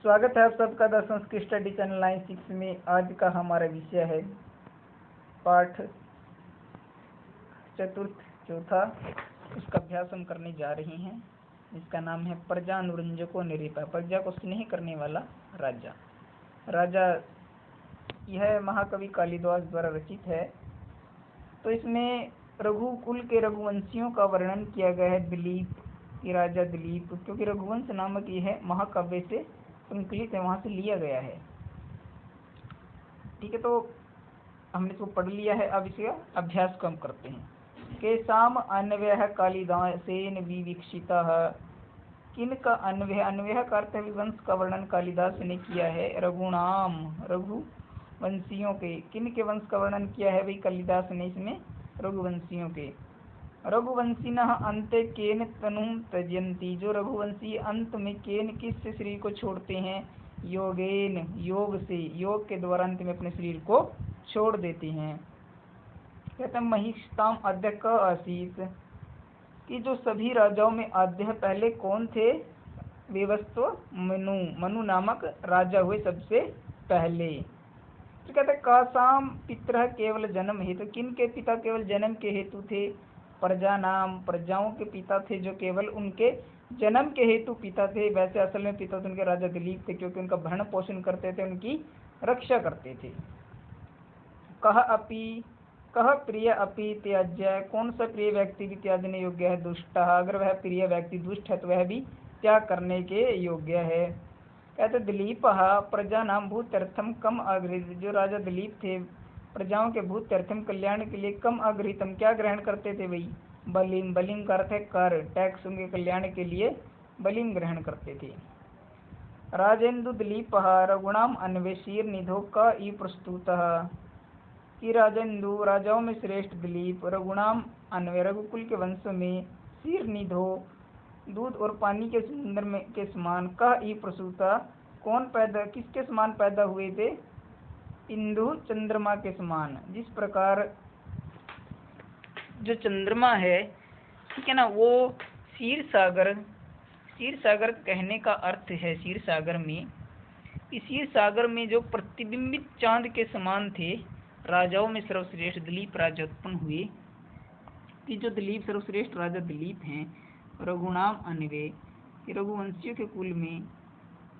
स्वागत है आप सबका द संस्कृत स्टडी चैनल 96 में। आज का हमारा विषय है पाठ चतुर्थ चौथा। उसका अभ्यास हम करने जा रहे हैं, जिसका नाम है प्रजानुरंजको निरूपा। प्रजा को स्नेह करने वाला राजा। राजा यह महाकवि कालिदास द्वारा रचित है। तो इसमें रघुकुल के रघुवंशियों का वर्णन किया गया है। दिलीप की राजा दिलीप, क्योंकि रघुवंश नामक यह महाकाव्य से संकलित है, वहां से लिया गया है। ठीक है, तो हमने इसको पढ़ लिया है। अब इसका अभ्यास को हम करते हैं। केसाम अन्वयः कालिदासेन विविक्षितः। किन का अन्वय, अन्वय का अर्थ है विवंश का वर्णन कालिदास ने किया है। रघुनाम, रघुवंशियों के। किन के वंश का वर्णन किया है भाई कालिदास ने इसमें? रघुवंशियों के। रघुवंशिनः अन्ते केन तनुं त्यजन्ति। जो रघुवंशी अंत में केन किस शरीर को छोड़ते हैं? योगेन, योग से, योग के द्वारा अंत में अपने शरीर को छोड़ देते हैं। कहते हैं महिष्ताम आद्य क आसीत, कि जो सभी राजाओं में आद्य पहले कौन थे? वेवस्व मनु, मनु नामक राजा हुए सबसे पहले। तो कहते हैं कासाम पितरः केवल जन्म हेतु। किन के पिता केवल जन्म के हेतु थे? प्रजा नाम, प्रजाओं के पिता थे जो केवल उनके जन्म के हेतु पिता थे। वैसे असल में पिता तो उनके राजा दिलीप थे, क्योंकि उनका भरण पोषण करते थे, उनकी रक्षा करते थे। कह प्रिय अपि त्याज्य। कौन सा प्रिय व्यक्ति भी त्यागने योग्य है? दुष्ट। अगर वह प्रिय व्यक्ति दुष्ट है तो वह भी त्याग करने के योग्य है। कहते दिलीप प्रजा नाम भूत्यर्थम कम अग्रहित। जो राजा दिलीप थे प्रजाओं के भूत्यर्थम कल्याण के लिए कम अग्रहितम क्या ग्रहण करते थे भाई? बलिम, बलिम का अर्थ है कर, टैक्स। उनके कल्याण के लिए बलिम ग्रहण करते थे। राजेंदु दिलीप रघुणाम अन्वेशीर निधो का ई प्रस्तुत। कि राजेंदु, राजाओं में श्रेष्ठ दिलीप, रघुणाम अन्वय, रघुकुल के वंश में, शीर निधो, दूध और पानी के समुद्र में के समान, का ई प्रसूता, कौन पैदा, किसके समान पैदा हुए थे? इंदु, चंद्रमा के समान। जिस प्रकार जो चंद्रमा है, ठीक है ना, वो क्षीर सागर, क्षीर सागर कहने का अर्थ है क्षीर सागर में, इस क्षीर सागर में जो प्रतिबिंबित चांद के समान थे, राजाओं में सर्वश्रेष्ठ दिलीप राजा उत्पन्न हुए। कि जो दिलीप सर्वश्रेष्ठ राजा दिलीप हैं, रघुनाम अन्वय, रघुवंशियों के कुल में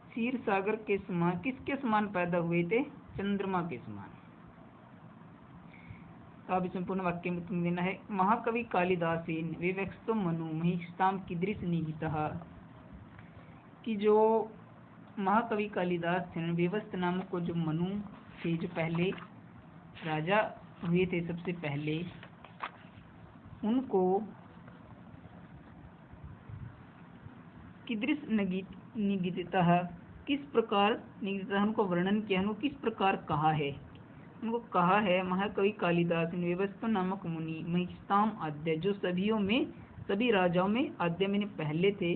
क्षीर सागर के समान, किसके समान पैदा हुए थे? चंद्रमा के समान। अब इसमें पूर्ण वाक्य में तुम देना है। महाकवि कालिदासेन विवक्षितो मनु महिष्ताम कीदृश निहितः। कि जो महाकवि कालिदास थे, विवस्त नामक को जो मनु थे, जो पहले राजा हुए थे सबसे पहले, उनको कीदृश निगितः, किस प्रकार निगितः, उनको वर्णन किया, उनको किस प्रकार कहा है? उनको कहा है महाकवि कालिदास ने व्यवस्था नामक मुनि महिष्ताम आद्य, जो सभियों में, सभी राजाओं में आद्य में पहले थे।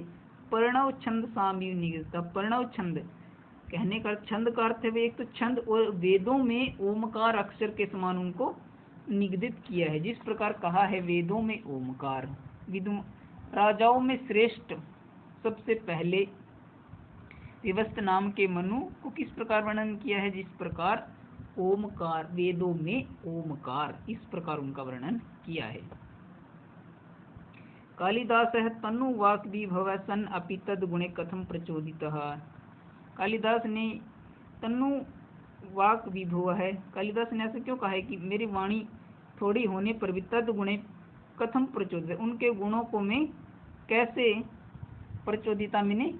पर्णव छंद सामी निगिता। पर्णव छंद कहने का छंद का अर्थ है एक तो छंद, और वेदों में ओमकार अक्षर के समान उनको निगदित किया है। जिस प्रकार कहा है वेदों में ओमकार। राजाओं में श्रेष्ठ सबसे पहले विवस्त नाम के मनु को किस प्रकार वर्णन किया है? जिस प्रकार ओमकार, वेदों में ओमकार, इस प्रकार उनका वर्णन किया है। कालिदास तनु वाक विभव सन अपि तद गुणे कथम प्रचोदितः। कालिदास ने तनु वाक विभव है, कालिदास ने ऐसा क्यों कहा है कि मेरी वाणी थोड़ी होने पर भी तद गुणे कथम प्रचोदित, उनके गुणों को मैं कैसे प्रचोदिता, मैंने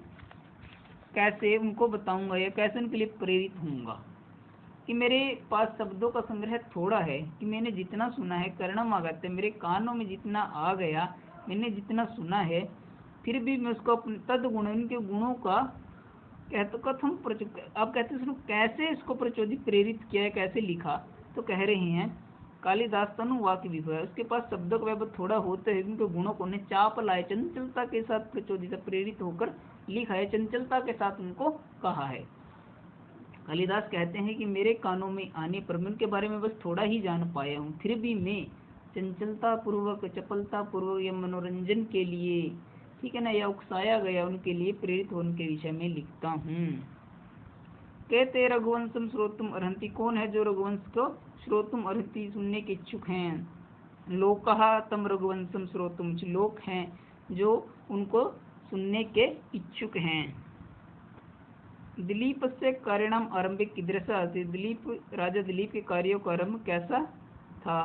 कैसे उनको बताऊंगा या कैसे उनके लिए प्रेरित होऊंगा। कि मेरे पास शब्दों का संग्रह थोड़ा है, कि मैंने जितना सुना है, कर्णम आगत्य, मेरे कानों में जितना आ गया, मैंने जितना सुना है, फिर भी मैं उसको तद गुण, उनके गुणों का कहते कथम आप कहते सुनो कैसे इसको प्रचोदित प्रेरित किया है, कैसे लिखा? तो कह रहे हैं कालिदास तनु वाक्य विभव, उसके पास शब्दों का वैभव थोड़ा होते है, उनके गुणों को उन्हें चाप लाए, चंचलता के साथ प्रचोदित प्रेरित होकर लिखा है, चंचलता के साथ उनको कहा है। कालिदास कहते हैं कि मेरे कानों में आने पर मैं उनके बारे में बस थोड़ा ही जान पाया हूँ, फिर भी मैं चंचलता पूर्वक, चपलता पूर्वक या मनोरंजन के लिए, ठीक है ना, या उकसाया गया उनके लिए प्रेरित होने के विषय में लिखता हूँ। कहते रघुवंशम श्रोतुम अर्हन्ति, कौन है जो रघुवंश को श्रोतुम अर्हन्ति सुनने के इच्छुक हैं। लोकहा तम रघुवंशम श्रोतुम, लोक हैं जो उनको सुनने के इच्छुक हैं। दिलीप से कार्यणाम आरंभिक कीदृशा आसीत्, राजा दिलीप के कार्यों का आरंभ कैसा था।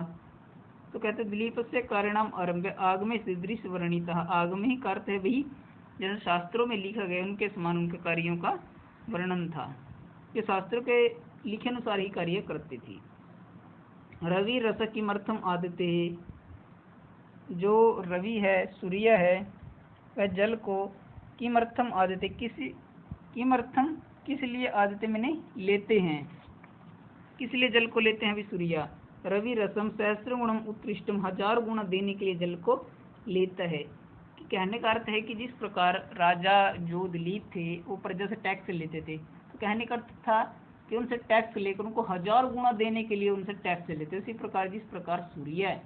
तो कहते दिलीप से कार्यणाम आरंभ आगमे से दृश्य वर्णित, आगमे ही का अर्थ है वही जैसे शास्त्रों में लिखा गया उनके समान उनके कार्यों का वर्णन था, ये शास्त्रों के लिखे अनुसार ही कार्य करते थे। रवि रस किमर्थम आदित्य है, जो रवि है सूर्य है वह जल को किमर्थम आदित्य किमर्थम किस लिए आदित्य मैंने लेते हैं, किस लिए जल को लेते हैं अभी सूर्य। रवि रसम सहस्र गुणम उत्कृष्टम, 1000 गुण देने के लिए जल को लेता है। कहने का अर्थ है कि जिस प्रकार राजा जो दिलीप थे वो प्रजा से टैक्स लेते थे, तो कहने का अर्थ था कि उनसे टैक्स लेकर उनको 1000 गुना देने के लिए उनसे टैक्स लेते। उसी प्रकार जिस प्रकार सूर्य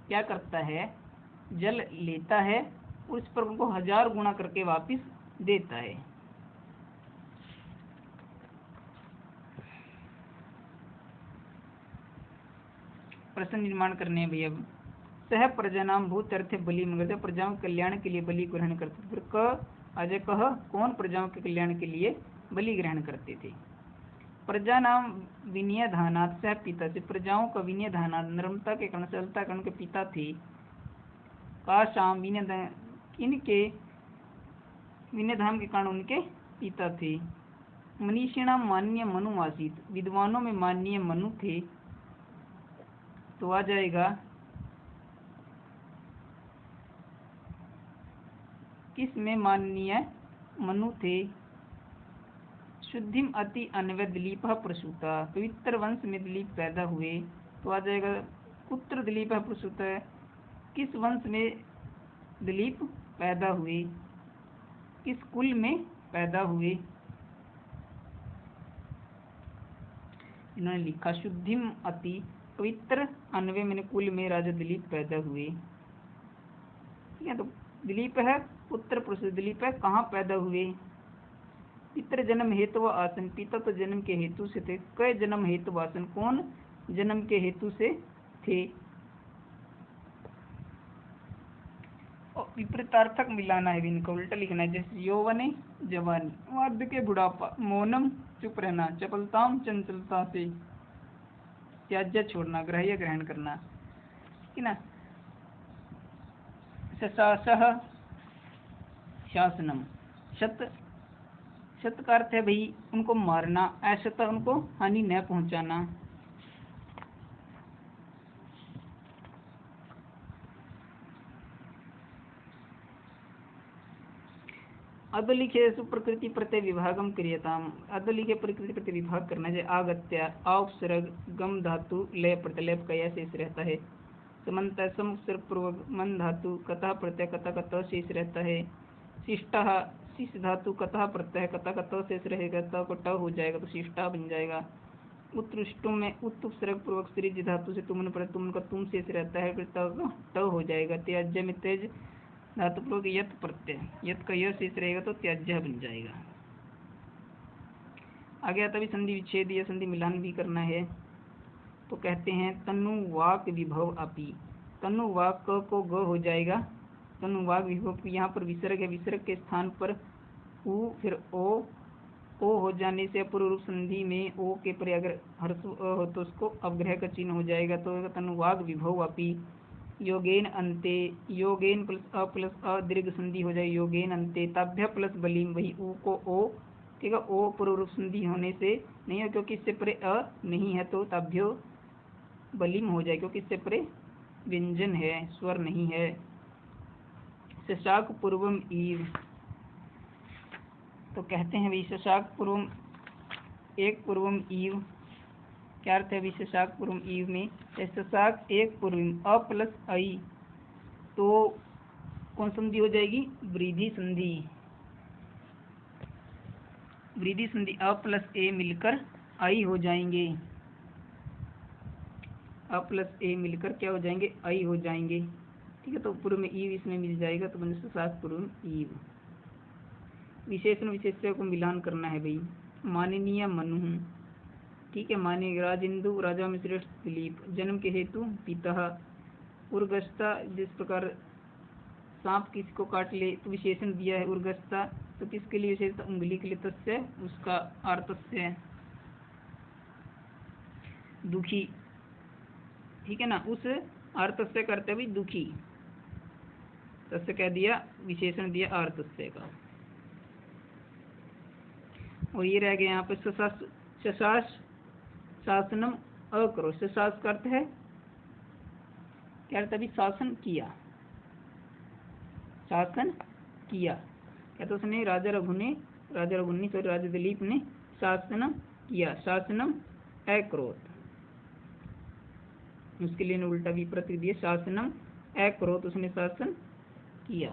क्या करता है, जल लेता है उस पर उनको 1000 गुना करके वापस देता है। प्रश्न निर्माण करने भैया। सह प्रजा नाम भूत अर्थ बलि मंगते, प्रजाओं के कल्याण के लिए बलि ग्रहण करते। फिर क अजय कह, कौन प्रजाओं के कल्याण के लिए बलि ग्रहण करते थे। प्रजा नाम विनय धानात, सह पिता से प्रजाओं का विनय धानात नर्मता के कारण सरलता कारण के पिता थे। का शाम विनय इनके विनय धाम के कारण उनके पिता थे। मनीषिणाम मान्य मनु आसीत, विद्वानों में माननीय मनु थे। तो आ जाएगा किस में माननीय मनु थे। शुद्धिम अति अन्वय दिलीप प्रसूता, पवित्र वंश में दिलीप पैदा हुए। तो आ जाएगा पुत्र दिलीप प्रसूत, किस वंश में दिलीप पैदा हुए, किस कुल में पैदा हुए। इन्होंने लिखा शुद्धिम अति पवित्र अन्वय मैंने कुल में राजा दिलीप पैदा हुए। ठीक है, तो दिलीप है पुत्र प्रसूत, दिलीप है कहाँ पैदा हुए। पितृ जन्म हेतु व आसन, पिता तो जन्म के हेतु से थे। कई जन्म हेतु आसन, कौन जन्म के हेतु से थे। और विपरीतार्थक मिलाना है, इनका उल्टा लिखना है। जैसे यौवने जवानी, वार्ध के बुढ़ापा, मौनम चुप रहना, चपलताम चंचलता से, त्याज्य छोड़ना, ग्राह्य ग्रहण करना, ठीक ना। शशासह शासनम, शत शत का अर्थ है भाई उनको मारना, अशत उनको हानि न पहुंचाना। अदलिखे प्रकृति प्रत्यय विभागम क्रियताम, अदलिखे प्रकृति प्रत्यय विभाग करना है। आगत्य औपसर्ग गम धातु लय प्रत्यय कया शेष रहता है। समन्त समुत्सर्ग पूर्वक मन धातु कतः प्रत्यय कतः का त शेष रहता है। शिष्टा शिष्ट धातु कतः प्रत्यय कतः का त शेष रहेगा, त को ट हो जाएगा तो शिष्टा बन जाएगा। उत्तुष्टुम में उत्तुपसर्ग पूर्वक सृज धातु से तुमन पर तुम का तुम शेष रहता है, फिर त हो जाएगा। त्याज्य में तेज धातु पूर्वक यत प्रत्यय, यत का यह शेष रहेगा तो त्याज्य बन जाएगा। आगे आता भी संधि विच्छेद या संधि मिलान भी करना है। तो कहते हैं तनु वाक विभव अपि, तनु वाक को ग हो जाएगा, तनु वाक विभव। यहाँ पर विसर्ग है, विसर्ग के स्थान पर उ फिर ओ हो जाने से पूर्व रूप संधि में ओ के परे अगर हर्ष हो तो उसको अवग्रह का चिन्ह हो जाएगा। तो तनु वाक विभव अपि योगेन अंते, योगेन प्लस अ दीर्घ संधि हो जाए, योगेन अंते ताभ्य प्लस बलिम, वही ऊ को ओ, ठीक है, ओ पूर्व रूप संधि होने से नहीं है क्योंकि इससे परे अ नहीं है तो ताभ्यो बलिम हो जाए, क्योंकि इससे परे व्यंजन है स्वर नहीं है। शशाक पूर्वम ईव, तो कहते हैं विशेषाक पूर्वम एक पूर्वम ईव, क्या अर्थ है विशेषाक पूर्वम ईव में। शशाक एक पूर्वम अ प्लस आई, तो कौन संधि हो जाएगी, वृद्धि संधि। वृद्धि संधि अ प्लस ए मिलकर आई हो जाएंगे, अ प्लस ए मिलकर क्या हो जाएंगे, आई हो जाएंगे। ठीक है, तो पूर्व में ईव इसमें मिल जाएगा तो शशाक पूर्वम ईव। विशेषण विशेष्य को मिलान करना है भाई। माननीय मनु। ठीक है, माने राजेंदु राजा में श्रेष्ठ दिलीप। जन्म के हेतु पिता। उर्गस्ता, जिस प्रकार सांप किसी को काट ले तो विशेषण दिया है उर्गस्ता, तो किसके लिए विशेषण? उंगली के लिए, तस्य उसका आर्तस्य दुखी। ठीक है ना, उस आर्तस्य करते हुए दुखी, तस्य कह दिया, विशेषण दिया आर्तस्य का। और ये रह गया यहाँ पे शशास शासनम अकरो। शशास का अर्थ है क्या? अर्थ अभी शासन किया, शासन किया क्या? तो उसने राजा रघुनी सॉरी राजा दिलीप ने शासनम किया, शासनम अकरोत, उसके लिए उल्टा विपरीत दिया, शासनम अकरोत, उसने शासन किया।